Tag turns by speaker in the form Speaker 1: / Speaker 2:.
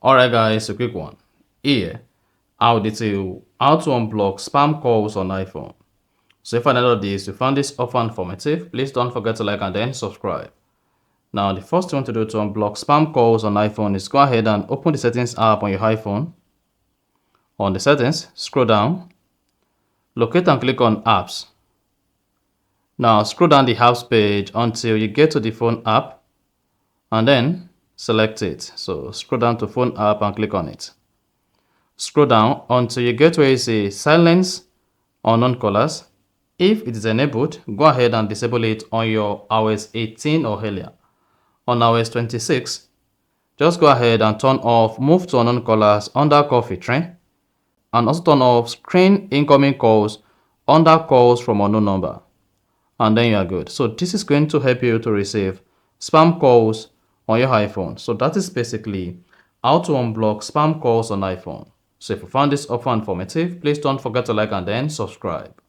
Speaker 1: Alright guys, a quick one. Here, I'll detail how to unblock spam calls on iPhone. So if I know this, you found this offer informative, please don't forget to like and then subscribe. Now, the first thing you want to do to unblock spam calls on iPhone is go ahead and open the settings app on your iPhone. On the settings, scroll down, locate and click on apps. Now, scroll down the apps page until you get to the phone app and then select it. So scroll down to phone app and click on it. Scroll down until you get where it says silence unknown callers. If it is enabled, go ahead and disable it on your iOS 18 or earlier. On iOS 26, just go ahead and turn off move to unknown callers under call filtering, and also turn off screen incoming calls under calls from unknown number. And then you are good. So this is going to help you to receive spam calls on your iPhone. So that is basically how to unblock spam calls on iPhone. So if you found this offer informative, please don't forget to like and then subscribe.